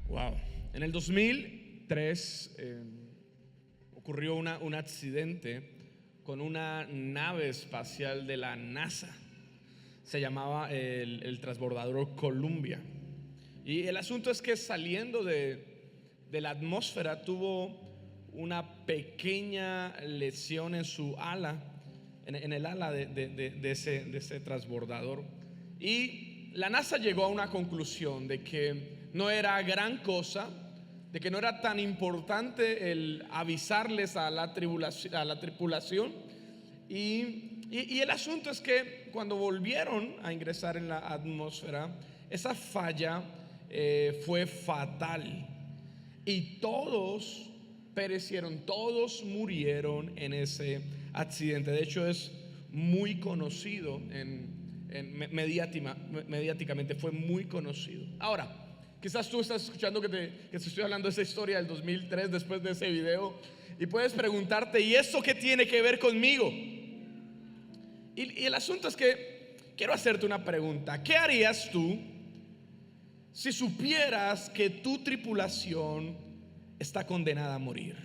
Wow. En el 2003 ocurrió un accidente con una nave espacial de la NASA. Se llamaba el transbordador Columbia. Y el asunto es que saliendo de la atmósfera tuvo una pequeña lesión en su ala, en el ala de ese transbordador. Y la NASA llegó a una conclusión de que no era gran cosa, de que no era tan importante el avisarles a la tripulación. Y el asunto es que cuando volvieron a ingresar en la atmósfera, esa falla fue fatal y todos perecieron, todos murieron en ese accidente. De hecho es muy conocido mediáticamente, fue muy conocido. Ahora, quizás tú estás escuchando que te estoy hablando de esa historia del 2003 después de ese video y puedes preguntarte, ¿y eso qué tiene que ver conmigo? Y el asunto es que quiero hacerte una pregunta. ¿Qué harías tú si supieras que tu tripulación está condenada a morir?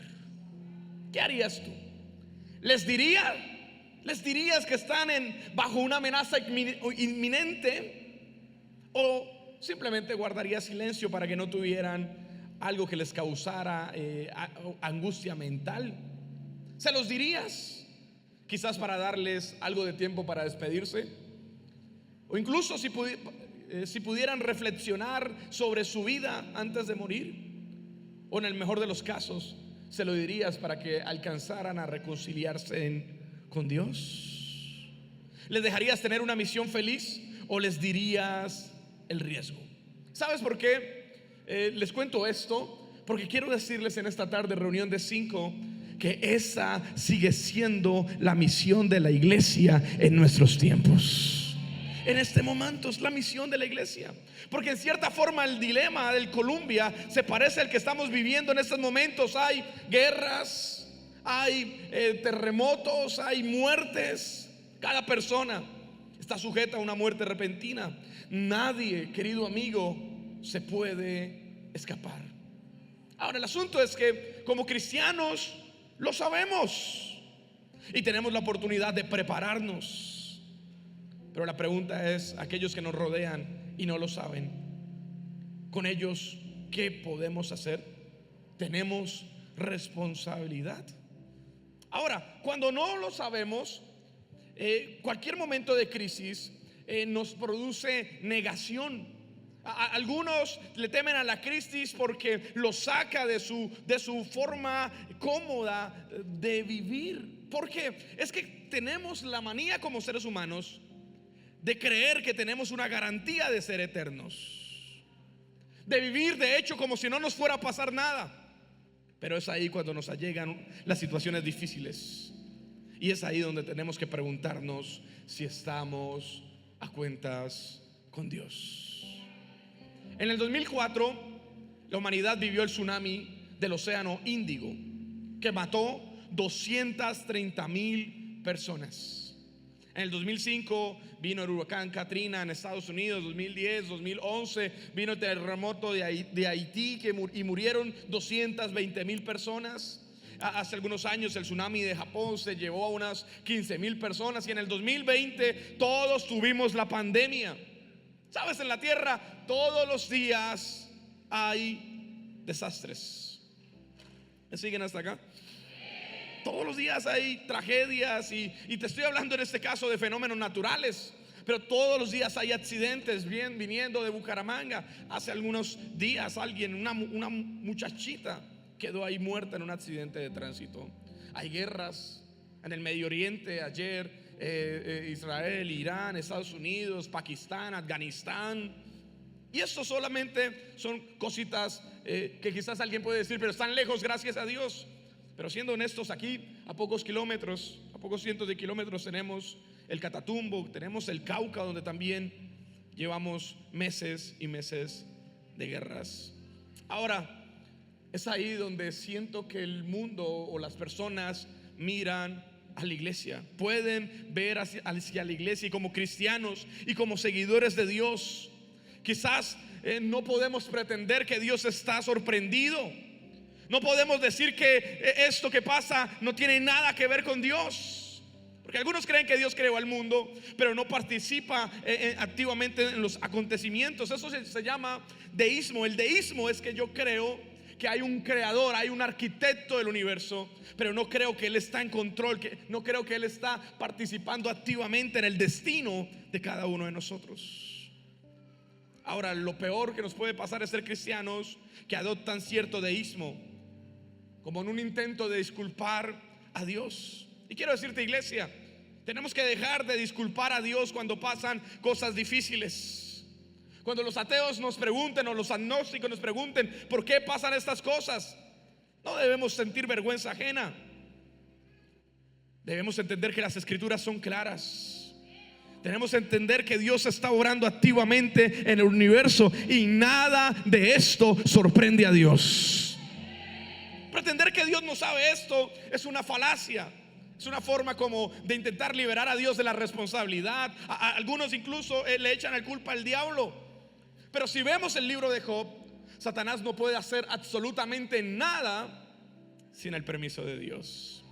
¿Qué harías tú? ¿Les dirías que están bajo una amenaza inminente? ¿O simplemente guardarías silencio para que no tuvieran algo que les causara angustia mental? ¿Se los dirías? Quizás para darles algo de tiempo para despedirse, o incluso si pudieran reflexionar sobre su vida antes de morir, o en el mejor de los casos se lo dirías para que alcanzaran a reconciliarse con Dios. ¿Les dejarías tener una misión feliz o les dirías el riesgo? ¿Sabes por qué les cuento esto? Porque quiero decirles en esta tarde, reunión de 5, que esa sigue siendo la misión de la iglesia en nuestros tiempos. En este momento es la misión de la iglesia, porque en cierta forma el dilema del Columbia se parece al que estamos viviendo en estos momentos. Hay guerras, hay terremotos, hay muertes. Cada persona está sujeta a una muerte repentina. Nadie, querido amigo, se puede escapar. Ahora el asunto es que como cristianos lo sabemos y tenemos la oportunidad de prepararnos. Pero la pregunta es, aquellos que nos rodean y no lo saben, con ellos, ¿qué podemos hacer? Tenemos responsabilidad. Ahora, cuando no lo sabemos, cualquier momento de crisis nos produce negación. Algunos le temen a la crisis porque lo saca de su forma cómoda de vivir. Porque es que tenemos la manía como seres humanos de creer que tenemos una garantía de ser eternos, de vivir de hecho como si no nos fuera a pasar nada. Pero es ahí cuando nos llegan las situaciones difíciles, y es ahí donde tenemos que preguntarnos si estamos a cuentas con Dios. En el 2004 la humanidad vivió el tsunami del océano Índico, que mató 230,000 personas. En el 2005 vino el huracán Katrina en Estados Unidos. 2010, 2011 vino el terremoto de Haití y murieron 220,000 personas. Hace algunos años el tsunami de Japón se llevó a unas 15,000 personas. Y en el 2020 todos tuvimos la pandemia. Sabes, en la tierra todos los días hay desastres. ¿Me siguen hasta acá? Todos los días hay tragedias y te estoy hablando en este caso de fenómenos naturales, pero todos los días hay accidentes. Viniendo de Bucaramanga, hace algunos días una muchachita quedó ahí muerta en un accidente de tránsito. Hay guerras en el Medio Oriente. Ayer Israel, Irán, Estados Unidos, Pakistán, Afganistán. Y esto solamente son cositas que quizás alguien puede decir, pero están lejos, gracias a Dios. Pero siendo honestos, aquí a pocos kilómetros, a pocos cientos de kilómetros, tenemos el Catatumbo, tenemos el Cauca, donde también llevamos meses y meses de guerras. Ahora, es ahí donde siento que el mundo o las personas miran a la iglesia, pueden ver hacia la iglesia, y como cristianos y como seguidores de Dios Quizás no podemos pretender que Dios está sorprendido. No podemos decir que esto que pasa no tiene nada que ver con Dios, porque algunos creen que Dios creó al mundo, pero no participa activamente en los acontecimientos. Eso se llama deísmo. El deísmo es que yo creo que hay un creador, hay un arquitecto del universo, pero no creo que Él está en control, no creo que Él está participando activamente en el destino de cada uno de nosotros. Ahora, lo peor que nos puede pasar es ser cristianos que adoptan cierto deísmo, como en un intento de disculpar a Dios. Y quiero decirte, iglesia, tenemos que dejar de disculpar a Dios cuando pasan cosas difíciles. Cuando los ateos nos pregunten, o los agnósticos nos pregunten ¿por qué pasan estas cosas?, no debemos sentir vergüenza ajena. Debemos entender que las escrituras son claras. Tenemos que entender que Dios está obrando activamente en el universo y nada de esto sorprende a Dios. Pretender que Dios no sabe esto es una falacia. Es una forma como de intentar liberar a Dios de la responsabilidad. Algunos incluso le echan la culpa al diablo. Pero si vemos el libro de Job, Satanás no puede hacer absolutamente nada sin el permiso de Dios.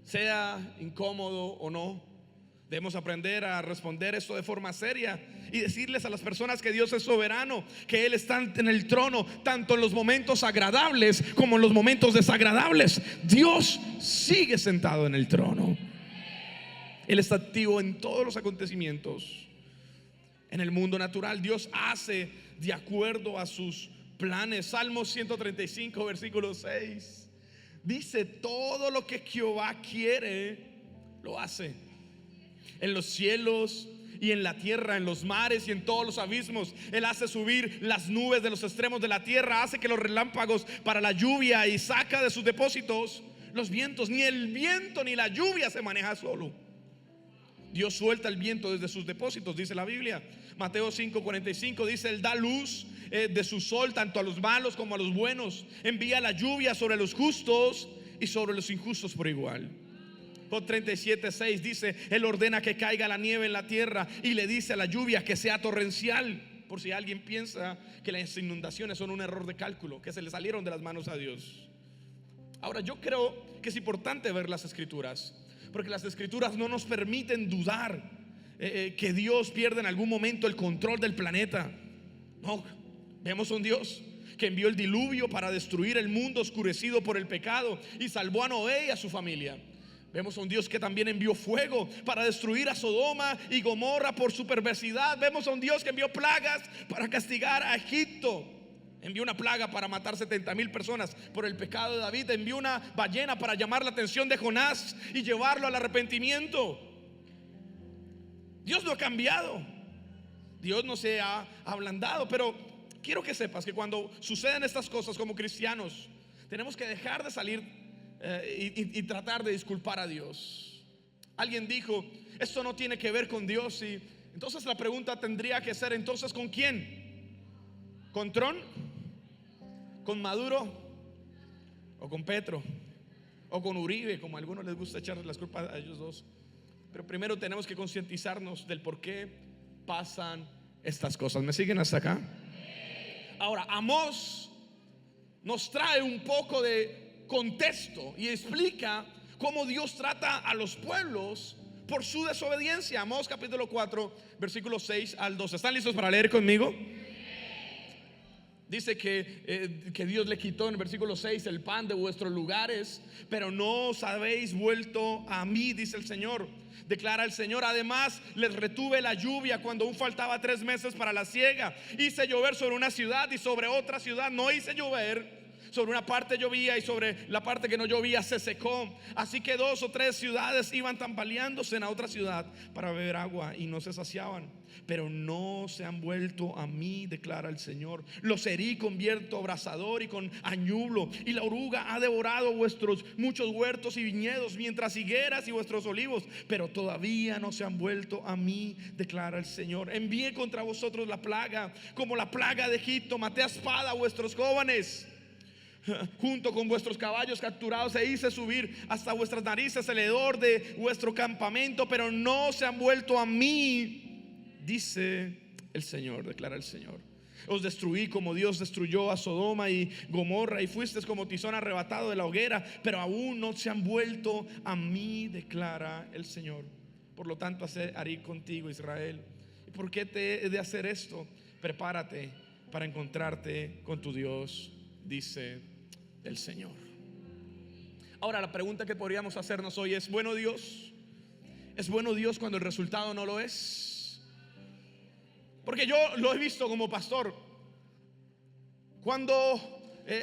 Sea incómodo o no, debemos aprender a responder esto de forma seria y decirles a las personas que Dios es soberano, que Él está en el trono, tanto en los momentos agradables como en los momentos desagradables. Dios sigue sentado en el trono. Él está activo en todos los acontecimientos. En el mundo natural, Dios hace de acuerdo a sus planes. Salmos 135, versículo 6 dice: todo lo que Jehová quiere, lo hace. En los cielos y en la tierra, en los mares y en todos los abismos, Él hace subir las nubes de los extremos de la tierra, hace que los relámpagos para la lluvia, y saca de sus depósitos los vientos. Ni el viento ni la lluvia se maneja solo. Dios suelta el viento desde sus depósitos, dice la Biblia. Mateo 5:45 dice: Él da luz de su sol tanto a los malos como a los buenos. Envía la lluvia sobre los justos y sobre los injustos por igual. Job 37:6 dice: Él ordena que caiga la nieve en la tierra y le dice a la lluvia que sea torrencial. Por si alguien piensa que las inundaciones son un error de cálculo, que se le salieron de las manos a Dios. Ahora, yo creo que es importante ver las escrituras, porque las escrituras no nos permiten dudar que Dios pierde en algún momento el control del planeta. No, vemos a un Dios que envió el diluvio para destruir el mundo oscurecido por el pecado y salvó a Noé y a su familia. Vemos a un Dios que también envió fuego para destruir a Sodoma y Gomorra por su perversidad. Vemos a un Dios que envió plagas para castigar a Egipto. Envió una plaga para matar 70,000 personas por el pecado de David. Envió una ballena para llamar la atención de Jonás y llevarlo al arrepentimiento. Dios no ha cambiado, Dios no se ha ablandado. Pero quiero que sepas que cuando suceden estas cosas como cristianos, tenemos que dejar de salir y tratar de disculpar a Dios. Alguien dijo: esto no tiene que ver con Dios. Y entonces la pregunta tendría que ser: entonces, ¿con quién? ¿Con Trump? ¿Con Maduro? ¿O con Petro? ¿O con Uribe? Como a algunos les gusta echarles las culpas a ellos dos. Pero primero tenemos que concientizarnos del por qué pasan estas cosas. ¿Me siguen hasta acá? Ahora, Amós nos trae un poco de contexto y explica cómo Dios trata a los pueblos por su desobediencia. Amós capítulo 4, versículos 6 al 12. ¿Están listos para leer conmigo? Dice que Dios le quitó en el versículo 6 el pan de vuestros lugares, pero no os habéis vuelto a mí, dice el Señor. Declara el Señor: además les retuve la lluvia cuando aún faltaba 3 meses para la siega. Hice llover sobre una ciudad y sobre otra ciudad no hice llover. Sobre una parte llovía y sobre la parte que no llovía se secó. Así que 2 o 3 ciudades iban tambaleándose en la otra ciudad para beber agua y no se saciaban. Pero no se han vuelto a mí, declara el Señor. Los herí con viento abrasador y con añublo, y la oruga ha devorado vuestros muchos huertos y viñedos, mientras higueras y vuestros olivos. Pero todavía no se han vuelto a mí, declara el Señor. Envié contra vosotros la plaga, como la plaga de Egipto. Maté a espada a vuestros jóvenes, junto con vuestros caballos capturados, e hice subir hasta vuestras narices el hedor de vuestro campamento. Pero no se han vuelto a mí, dice el Señor, declara el Señor. Os destruí como Dios destruyó a Sodoma y Gomorra, y fuisteis como tizón arrebatado de la hoguera, pero aún no se han vuelto a mí, declara el Señor. Por lo tanto haré contigo, Israel. ¿Y por qué te he de hacer esto? Prepárate para encontrarte con tu Dios, dice el Señor. Ahora la pregunta que podríamos hacernos hoy es: ¿bueno Dios? ¿Es bueno Dios cuando el resultado no lo es? Porque yo lo he visto como pastor. Cuando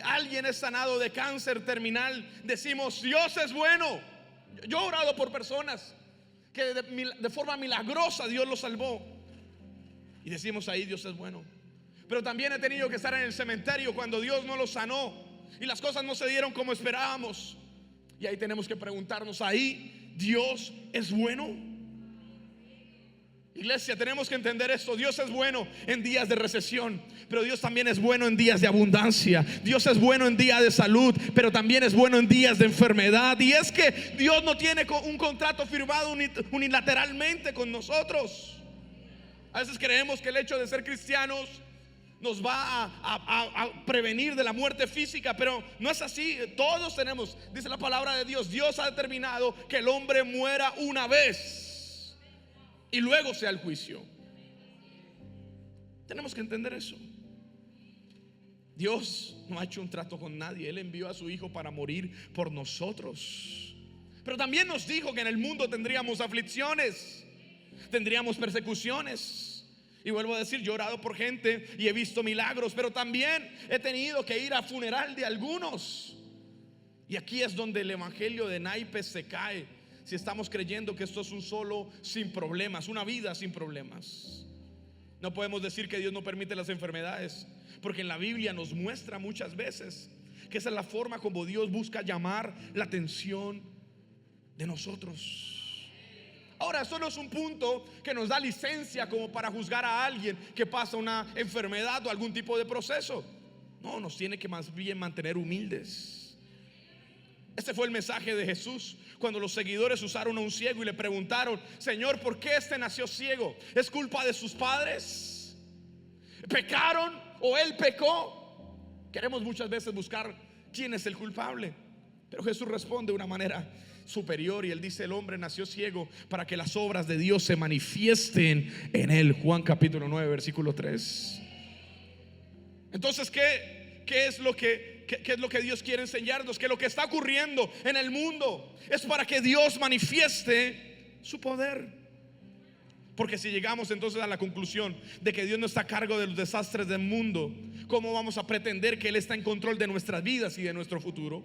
alguien es sanado de cáncer terminal, decimos: Dios es bueno. Yo he orado por personas que de forma milagrosa Dios los salvó, y decimos ahí: Dios es bueno. Pero también he tenido que estar en el cementerio cuando Dios no los sanó y las cosas no se dieron como esperábamos, y ahí tenemos que preguntarnos: ¿ahí Dios es bueno? Iglesia, tenemos que entender esto. Dios es bueno en días de recesión, pero Dios también es bueno en días de abundancia. Dios es bueno en días de salud, pero también es bueno en días de enfermedad. Y es que Dios no tiene un contrato firmado unilateralmente con nosotros. A veces creemos que el hecho de ser cristianos nos va a prevenir de la muerte física, pero no es así. Todos tenemos, dice la palabra de Dios, Dios ha determinado que el hombre muera una vez y luego sea el juicio. Tenemos que entender eso. Dios no ha hecho un trato con nadie. Él envió a su Hijo para morir por nosotros. Pero también nos dijo que en el mundo tendríamos aflicciones, tendríamos persecuciones. Y vuelvo a decir, yo he orado por gente y he visto milagros, pero también he tenido que ir a funeral de algunos. Y aquí es donde el evangelio de naipes se cae. Si estamos creyendo que esto es un solo sin problemas, una vida sin problemas. No podemos decir que Dios no permite las enfermedades, porque en la Biblia nos muestra muchas veces que esa es la forma como Dios busca llamar la atención de nosotros. Ahora, eso no es un punto que nos da licencia como para juzgar a alguien que pasa una enfermedad o algún tipo de proceso. No, nos tiene que más bien mantener humildes. Este fue el mensaje de Jesús cuando los seguidores usaron a un ciego y le preguntaron: Señor, ¿por qué este nació ciego? ¿Es culpa de sus padres? ¿Pecaron o él pecó? Queremos muchas veces buscar quién es el culpable, pero Jesús responde de una manera superior y él dice: el hombre nació ciego para que las obras de Dios se manifiesten en él. Juan capítulo 9 versículo 3. Entonces, ¿qué es lo que Dios quiere enseñarnos? Que lo que está ocurriendo en el mundo es para que Dios manifieste su poder. Porque si llegamos entonces a la conclusión de que Dios no está a cargo de los desastres del mundo, ¿cómo vamos a pretender que Él está en control de nuestras vidas y de nuestro futuro?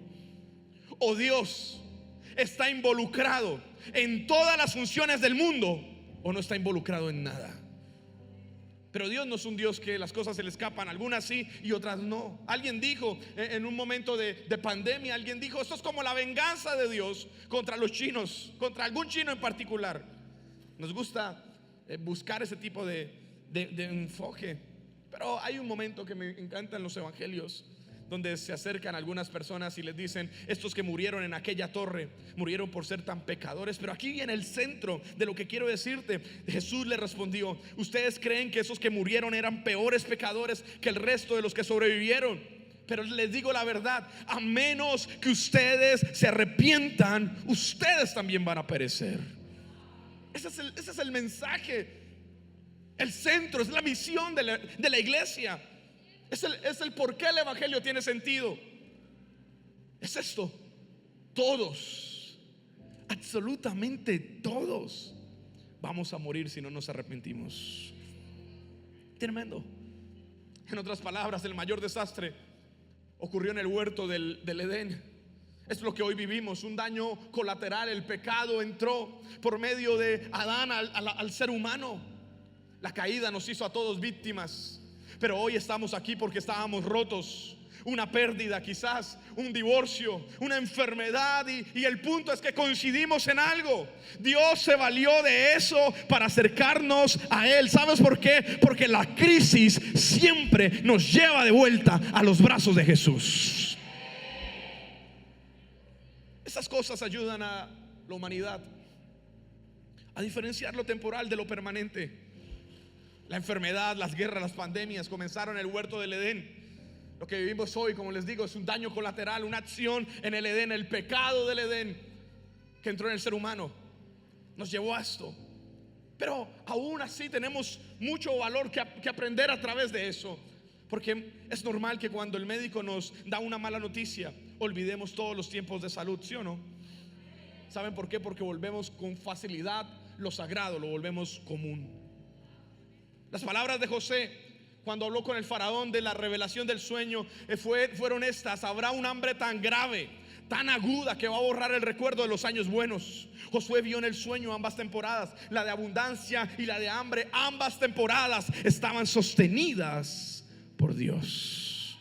¿O Dios está involucrado en todas las funciones del mundo o no está involucrado en nada? Pero Dios no es un Dios que las cosas se le escapan, algunas sí y otras no. Alguien dijo en un momento de pandemia, alguien dijo: esto es como la venganza de Dios contra los chinos, contra algún chino en particular. Nos gusta buscar ese tipo de enfoque, pero hay un momento que me encanta en los evangelios, donde se acercan algunas personas y les dicen: estos que murieron en aquella torre murieron por ser tan pecadores. Pero aquí en el centro de lo que quiero decirte, Jesús le respondió: ustedes creen que esos que murieron eran peores pecadores que el resto de los que sobrevivieron, pero les digo la verdad, a menos que ustedes se arrepientan, ustedes también van a perecer. Ese es el mensaje, el centro, es la misión de la iglesia. Es el por qué el evangelio tiene sentido. Es esto: todos, absolutamente todos, vamos a morir si no nos arrepentimos. Tremendo. En otras palabras, el mayor desastre ocurrió en el huerto del Edén. Es lo que hoy vivimos, un daño colateral. El pecado entró por medio de Adán al ser humano. La caída nos hizo a todos víctimas. Pero hoy estamos aquí porque estábamos rotos. Una pérdida, quizás un divorcio, una enfermedad, y el punto es que coincidimos en algo. Dios se valió de eso para acercarnos a Él. ¿Sabes por qué? Porque la crisis siempre nos lleva de vuelta a los brazos de Jesús. Esas cosas ayudan a la humanidad a diferenciar lo temporal de lo permanente. La enfermedad, las guerras, las pandemias comenzaron en el huerto del Edén. Lo que vivimos hoy, como les digo, es un daño colateral, una acción en el Edén, el pecado del Edén que entró en el ser humano nos llevó a esto. Pero aún así tenemos mucho valor que aprender a través de eso, porque es normal que cuando el médico nos da una mala noticia olvidemos todos los tiempos de salud, ¿sí o no? ¿Saben por qué? Porque volvemos con facilidad lo sagrado, lo volvemos común. Las palabras de José cuando habló con el faraón de la revelación del sueño fueron estas: habrá un hambre tan grave, tan aguda, que va a borrar el recuerdo de los años buenos. Josué vio en el sueño ambas temporadas, la de abundancia y la de hambre. Ambas temporadas estaban sostenidas por Dios.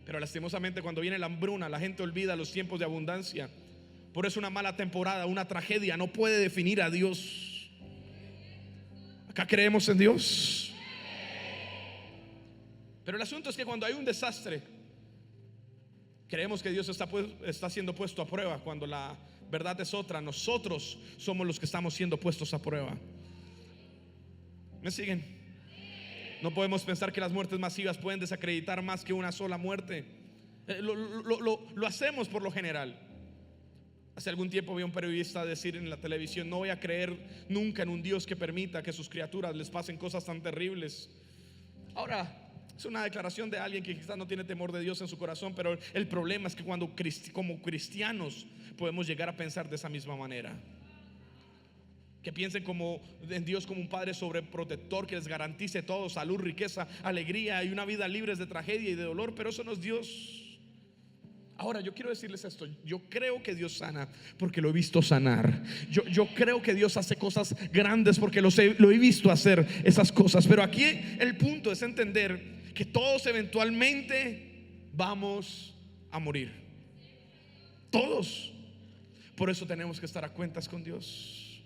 Pero lastimosamente cuando viene la hambruna, la gente olvida los tiempos de abundancia. Por eso una mala temporada, una tragedia no puede definir a Dios. Acá creemos en Dios. Pero el asunto es que cuando hay un desastre, creemos que Dios está siendo puesto a prueba, cuando la verdad es otra. Nosotros somos los que estamos siendo puestos a prueba. ¿Me siguen? No podemos pensar que las muertes masivas pueden desacreditar más que una sola muerte. Lo hacemos por lo general. Hace algún tiempo vi a un periodista decir en la televisión: no voy a creer nunca en un Dios que permita que sus criaturas les pasen cosas tan terribles. Ahora, es una declaración de alguien que quizás no tiene temor de Dios en su corazón, pero el problema es que cuando como cristianos podemos llegar a pensar de esa misma manera, que piensen en Dios como un padre sobreprotector que les garantice todo: salud, riqueza, alegría y una vida libre de tragedia y de dolor. Pero eso no es Dios. Ahora, yo quiero decirles esto: yo creo que Dios sana porque lo he visto sanar. Yo creo que Dios hace cosas grandes porque lo he visto hacer esas cosas. Pero aquí el punto es entender que todos eventualmente vamos a morir. Todos. Por eso tenemos que estar a cuentas con Dios.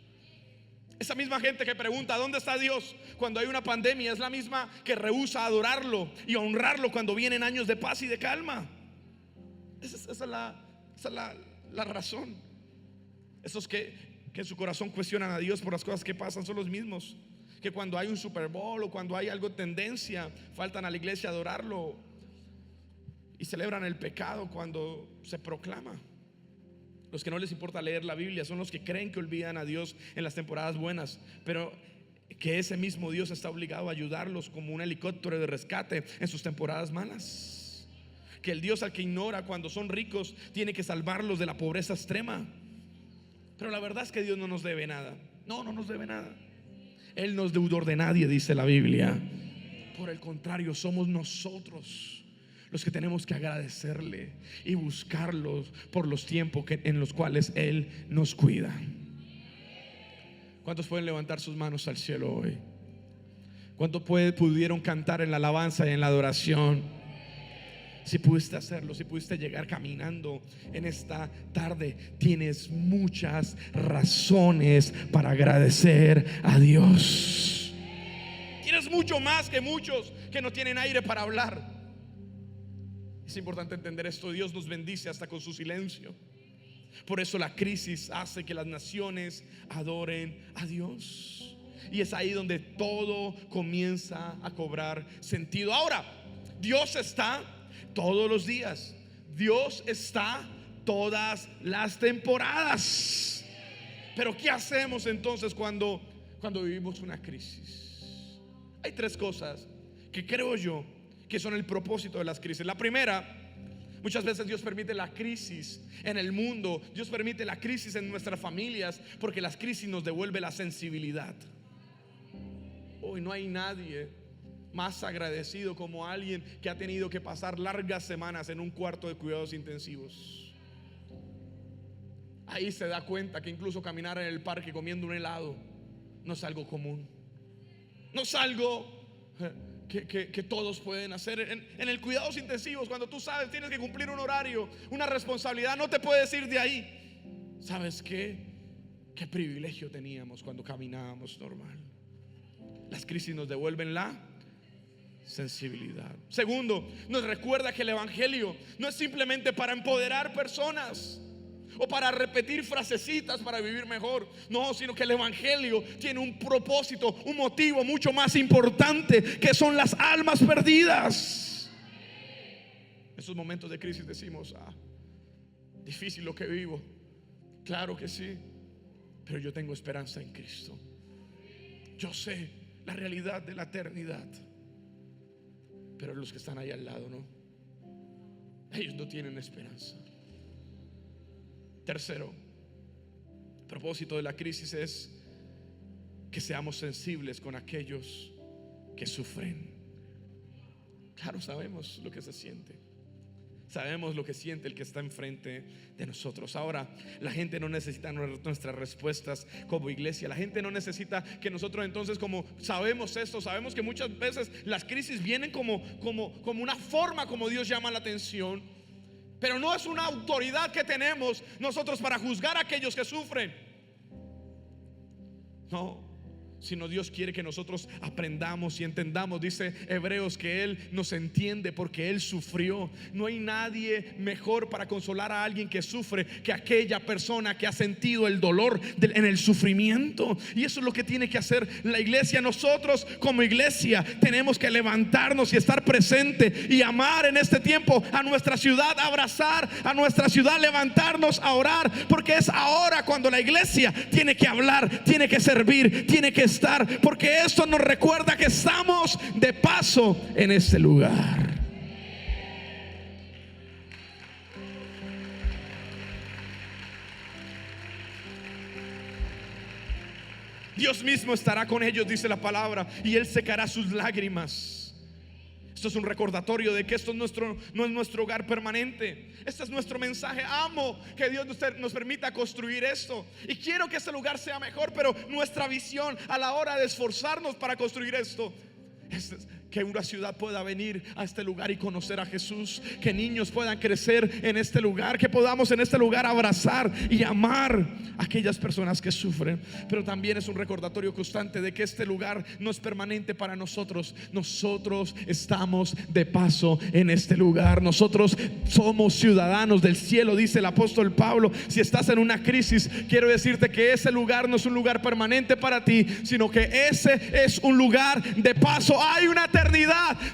Esa misma gente que pregunta ¿dónde está Dios cuando hay una pandemia? Es la misma que rehúsa adorarlo y honrarlo cuando vienen años de paz y de calma. Esa es la razón. Esos que en su corazón cuestionan a Dios por las cosas que pasan son los mismos que cuando hay un Super Bowl o cuando hay algo tendencia faltan a la iglesia a adorarlo y celebran el pecado cuando se proclama. Los que no les importa leer la Biblia son los que creen que olvidan a Dios en las temporadas buenas, pero que ese mismo Dios está obligado a ayudarlos como un helicóptero de rescate en sus temporadas malas. Que el Dios al que ignora cuando son ricos tiene que salvarlos de la pobreza extrema. Pero la verdad es que Dios no nos debe nada. No nos debe nada. Él no es deudor de nadie, dice la Biblia. Por el contrario, somos nosotros los que tenemos que agradecerle y buscarlos por los tiempos en los cuales Él nos cuida. ¿Cuántos pueden levantar sus manos al cielo hoy? ¿Cuántos pudieron cantar en la alabanza y en la adoración? Si pudiste hacerlo, si pudiste llegar caminando en esta tarde, tienes muchas razones para agradecer a Dios. Tienes mucho más que muchos que no tienen aire para hablar. Es importante entender esto: Dios nos bendice hasta con su silencio. Por eso la crisis hace que las naciones adoren a Dios. Y es ahí donde todo comienza a cobrar sentido. Ahora, Dios está todos los días. Dios está todas las temporadas. Pero ¿qué hacemos entonces cuando vivimos una crisis? Hay tres cosas que creo yo que son el propósito de las crisis. La primera: muchas veces Dios permite la crisis en el mundo, Dios permite la crisis en nuestras familias, porque las crisis nos devuelve la sensibilidad. Hoy no hay nadie más agradecido como alguien que ha tenido que pasar largas semanas en un cuarto de cuidados intensivos. Ahí se da cuenta que incluso caminar en el parque comiendo un helado no es algo común, no es algo que todos pueden hacer. En el cuidados intensivos, cuando tú sabes tienes que cumplir un horario, una responsabilidad, no te puedes ir de ahí. ¿Sabes qué privilegio teníamos cuando caminábamos normal? Las crisis nos devuelven la sensibilidad. Segundo, nos recuerda que el evangelio no es simplemente para empoderar personas. o para repetir frasecitas para vivir mejor. No, sino que el evangelio tiene un propósito, un motivo mucho más importante, que son las almas perdidas. En esos momentos de crisis decimos: difícil lo que vivo. Claro que sí, pero yo tengo esperanza en Cristo. Yo sé la realidad de la eternidad, pero los que están ahí al lado no. Ellos no tienen esperanza. Tercero, el propósito de la crisis es que seamos sensibles con aquellos que sufren. Claro, sabemos lo que se siente. Sabemos lo que siente el que está enfrente de nosotros. Ahora, la gente no necesita nuestras respuestas como iglesia. La gente no necesita que nosotros entonces, como sabemos esto, sabemos que muchas veces las crisis vienen como una forma como Dios llama la atención, pero no es una autoridad que tenemos nosotros para juzgar a aquellos que sufren. No, sino Dios quiere que nosotros aprendamos y entendamos. Dice Hebreos que Él nos entiende porque Él sufrió. No hay nadie mejor para consolar a alguien que sufre que aquella persona que ha sentido el dolor en el sufrimiento. Y eso es lo que tiene que hacer la iglesia. Nosotros como iglesia tenemos que levantarnos y estar presente y amar en este tiempo a nuestra ciudad, abrazar a nuestra ciudad, levantarnos a orar, porque es ahora cuando la iglesia tiene que hablar, tiene que servir, tiene que estar, porque esto nos recuerda que estamos de paso en este lugar. Dios mismo estará con ellos, dice la palabra, y Él secará sus lágrimas. Esto es un recordatorio de que esto no es nuestro hogar permanente. Este es nuestro mensaje. Amo que Dios nos permita construir esto, y quiero que este lugar sea mejor, pero nuestra visión a la hora de esforzarnos para construir esto es que una ciudad pueda venir a este lugar y conocer a Jesús, que niños puedan crecer en este lugar, que podamos en este lugar abrazar y amar a aquellas personas que sufren. Pero también es un recordatorio constante de que este lugar no es permanente para nosotros. Nosotros estamos de paso en este lugar. Nosotros somos ciudadanos del cielo, dice el apóstol Pablo. Si estás en una crisis, quiero decirte que ese lugar no es un lugar permanente para ti, sino que ese es un lugar de paso. Hay una eternidad.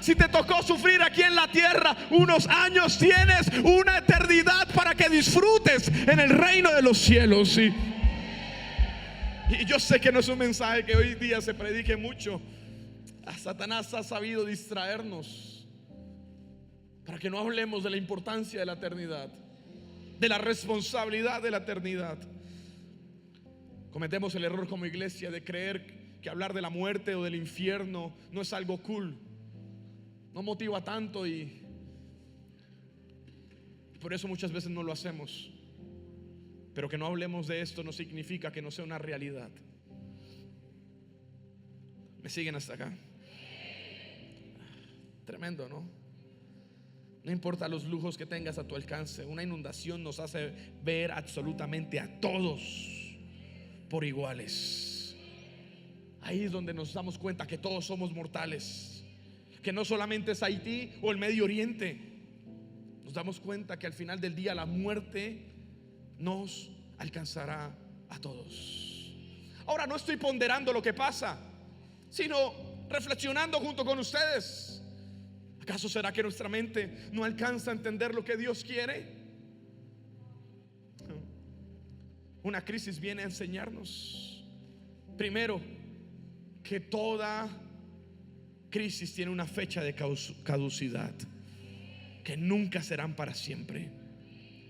Si te tocó sufrir aquí en la tierra unos años, tienes una eternidad para que disfrutes en el reino de los cielos. ¿Sí? Y yo sé que no es un mensaje que hoy día se predique mucho. Satanás ha sabido distraernos para que no hablemos de la importancia de la eternidad, de la responsabilidad de la eternidad. Cometemos el error como iglesia de creer que hablar de la muerte o del infierno no es algo cool, no motiva tanto, y por eso muchas veces no lo hacemos. Pero que no hablemos de esto no significa que no sea una realidad. ¿Me siguen hasta acá? Tremendo, ¿no? No importa los lujos que tengas a tu alcance, una inundación nos hace ver absolutamente a todos por iguales. Ahí es donde nos damos cuenta que todos somos mortales, que no solamente es Haití o el Medio Oriente. Nos damos cuenta que al final del día la muerte nos alcanzará a todos. Ahora, no estoy ponderando lo que pasa, sino reflexionando junto con ustedes. ¿Acaso será que nuestra mente no alcanza a entender lo que Dios quiere? Una crisis viene a enseñarnos, primero, que toda crisis tiene una fecha de caducidad, que nunca serán para siempre,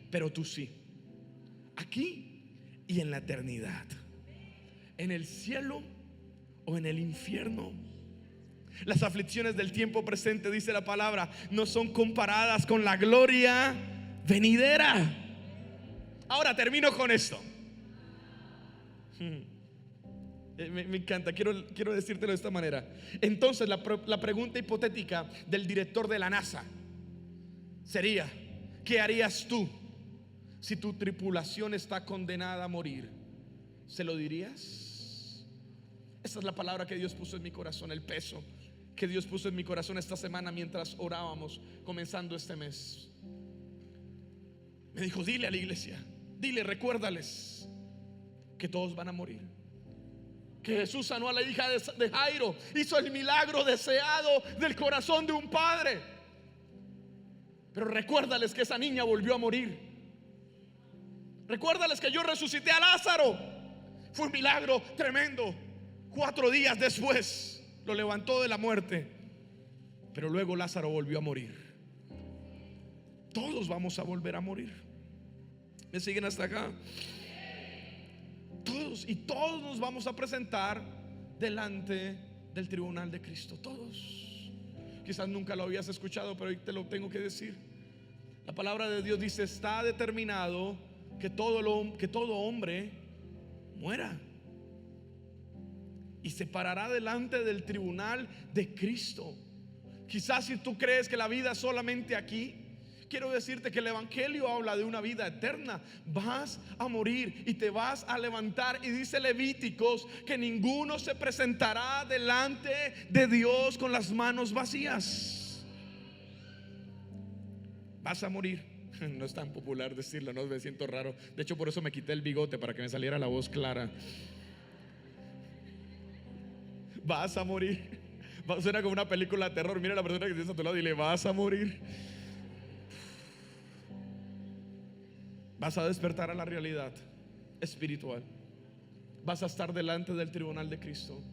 pero tú sí, aquí y en la eternidad, en el cielo o en el infierno. Las aflicciones del tiempo presente, dice la palabra, no son comparadas con la gloria venidera. Ahora termino con esto. Me encanta, quiero decírtelo de esta manera. Entonces la pregunta hipotética del director de la NASA sería: ¿qué harías tú si tu tripulación está condenada a morir? ¿Se lo dirías? Esa es la palabra que Dios puso en mi corazón, el peso que Dios puso en mi corazón esta semana mientras orábamos comenzando este mes. Me dijo: dile a la iglesia Dile, recuérdales que todos van a morir. Que Jesús sanó a la hija de Jairo, hizo el milagro deseado del corazón de un padre. Pero recuérdales que esa niña volvió a morir. Recuérdales que yo resucité a Lázaro. Fue un milagro tremendo. 4 días después lo levantó de la muerte. Pero luego Lázaro volvió a morir. Todos vamos a volver a morir. ¿Me siguen hasta acá? Todos, y todos nos vamos a presentar delante del tribunal de Cristo. Todos. Quizás nunca lo habías escuchado, pero hoy te lo tengo que decir. La palabra de Dios dice: está determinado que todo hombre muera y se parará delante del tribunal de Cristo. Quizás si tú crees que la vida es solamente aquí, quiero decirte que el evangelio habla de una vida eterna. Vas a morir y te vas a levantar. Y dice Levíticos que ninguno se presentará delante de Dios con las manos vacías. Vas a morir. No es tan popular decirlo, no me siento raro. De hecho, por eso me quité el bigote, para que me saliera la voz clara. Vas a morir. Suena como una película de terror. Mira a la persona que tienes a tu lado y dile: vas a morir. Vas a despertar a la realidad espiritual. Vas a estar delante del tribunal de Cristo.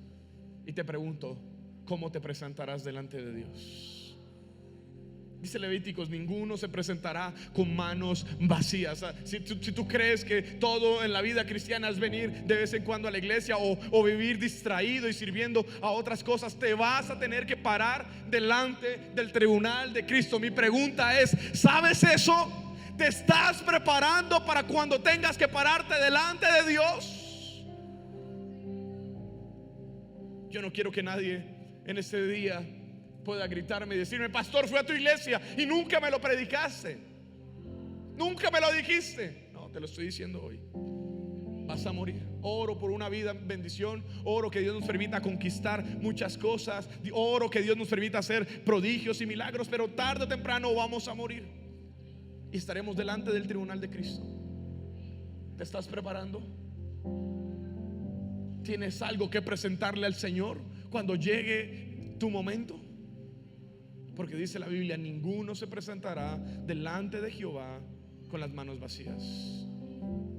Y te pregunto, ¿cómo te presentarás delante de Dios? Dice Levíticos: ninguno se presentará con manos vacías. Si tú crees que todo en la vida cristiana es venir de vez en cuando a la iglesia o vivir distraído y sirviendo a otras cosas, te vas a tener que parar delante del tribunal de Cristo. Mi pregunta es: ¿sabes eso? ¿Te estás preparando para cuando tengas que pararte delante de Dios? Yo no quiero que nadie en este día pueda gritarme y decirme: pastor, fui a tu iglesia y nunca me lo predicaste, nunca me lo dijiste. No, te lo estoy diciendo hoy. Vas a morir. Oro por una vida en bendición. Oro que Dios nos permita conquistar muchas cosas. Oro que Dios nos permita hacer prodigios y milagros. Pero tarde o temprano vamos a morir y estaremos delante del tribunal de Cristo. ¿Te estás preparando? ¿Tienes algo que presentarle al Señor cuando llegue tu momento? Porque dice la Biblia: ninguno se presentará delante de Jehová con las manos vacías.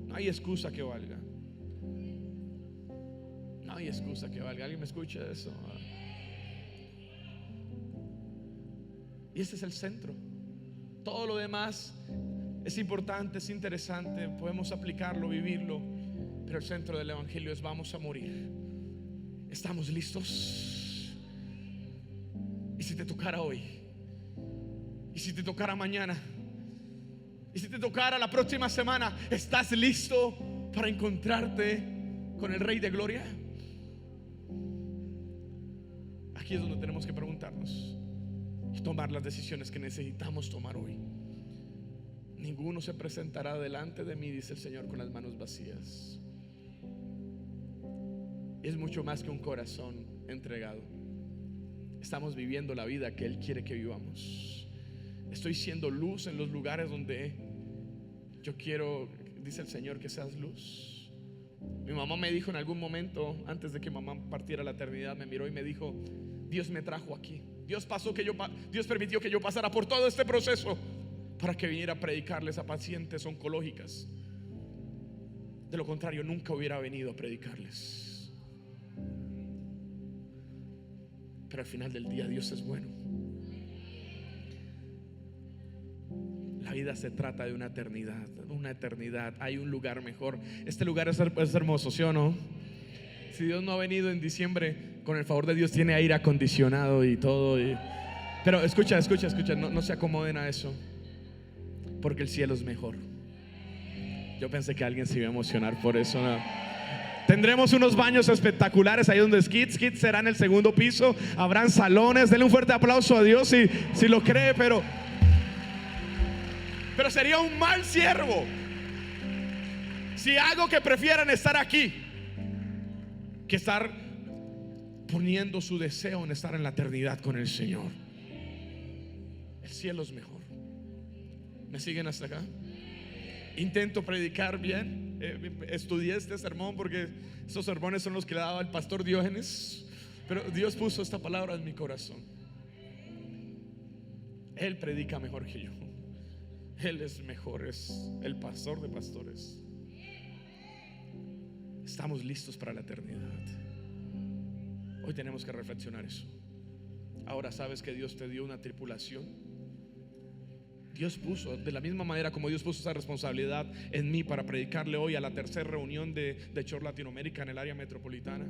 No hay excusa que valga. No hay excusa que valga. ¿Alguien me escucha eso? Y ese es el centro. Todo lo demás es importante, es interesante, podemos aplicarlo, vivirlo, pero el centro del evangelio es: vamos a morir. ¿Estamos listos? ¿Y si te tocara hoy? ¿Y si te tocara mañana? ¿Y si te tocara la próxima semana? ¿Estás listo para encontrarte con el Rey de Gloria? Aquí es donde tenemos que preguntarnos y tomar las decisiones que necesitamos tomar hoy. Ninguno se presentará delante de mí, dice el Señor, con las manos vacías. Es mucho más que un corazón entregado. Estamos viviendo la vida que Él quiere que vivamos. Estoy siendo luz en los lugares donde yo quiero, dice el Señor, que seas luz. Mi mamá me dijo en algún momento, antes de que mamá partiera a la eternidad, me miró y me dijo: Dios me trajo aquí. Dios permitió que yo pasara por todo este proceso para que viniera a predicarles a pacientes oncológicas. De lo contrario, nunca hubiera venido a predicarles. Pero al final del día, Dios es bueno. La vida se trata de una eternidad. Una eternidad. Hay un lugar mejor. Este lugar es hermoso, ¿sí o no? Si Dios no ha venido en diciembre, con el favor de Dios tiene aire acondicionado y todo. Pero escucha, no se acomoden a eso, porque el cielo es mejor. Yo pensé que alguien se iba a emocionar por eso, ¿no? Tendremos unos baños espectaculares ahí donde es Kids será en el segundo piso. Habrán salones. Denle un fuerte aplauso a Dios si lo cree. Pero sería un mal siervo si hago que prefieran estar aquí que estar poniendo su deseo en estar en la eternidad con el Señor. El cielo es mejor. ¿Me siguen hasta acá? Intento predicar bien. Estudié este sermón porque esos sermones son los que le daba el pastor Diógenes. Pero Dios puso esta palabra en mi corazón. Él predica mejor que yo. Él es mejor, es el pastor de pastores. Estamos listos para la eternidad. Hoy tenemos que reflexionar eso. Ahora sabes que Dios te dio una tripulación. Dios puso, de la misma manera como Dios puso esa responsabilidad en mí para predicarle hoy a la tercera reunión de Church Latinoamérica en el área metropolitana.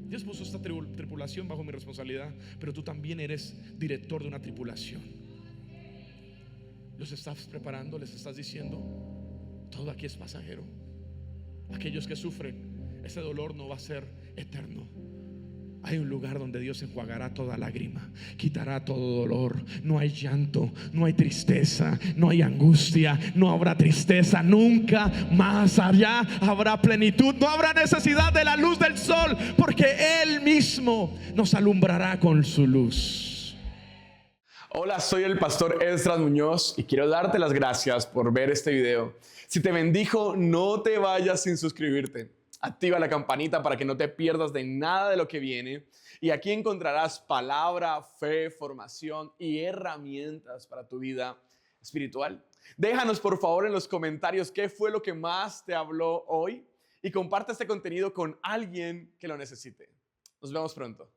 Dios puso esta tripulación bajo mi responsabilidad, pero tú también eres director de una tripulación. Los estás preparando, les estás diciendo: todo aquí es pasajero. Aquellos que sufren, ese dolor no va a ser eterno. Hay un lugar donde Dios enjuagará toda lágrima, quitará todo dolor. No hay llanto, no hay tristeza, no hay angustia, no habrá tristeza nunca más. Allá habrá plenitud, no habrá necesidad de la luz del sol, porque Él mismo nos alumbrará con su luz. Hola, soy el pastor Esdras Muñoz y quiero darte las gracias por ver este video. Si te bendijo, no te vayas sin suscribirte. Activa la campanita para que no te pierdas de nada de lo que viene. Y aquí encontrarás palabra, fe, formación y herramientas para tu vida espiritual. Déjanos por favor en los comentarios qué fue lo que más te habló hoy y comparte este contenido con alguien que lo necesite. Nos vemos pronto.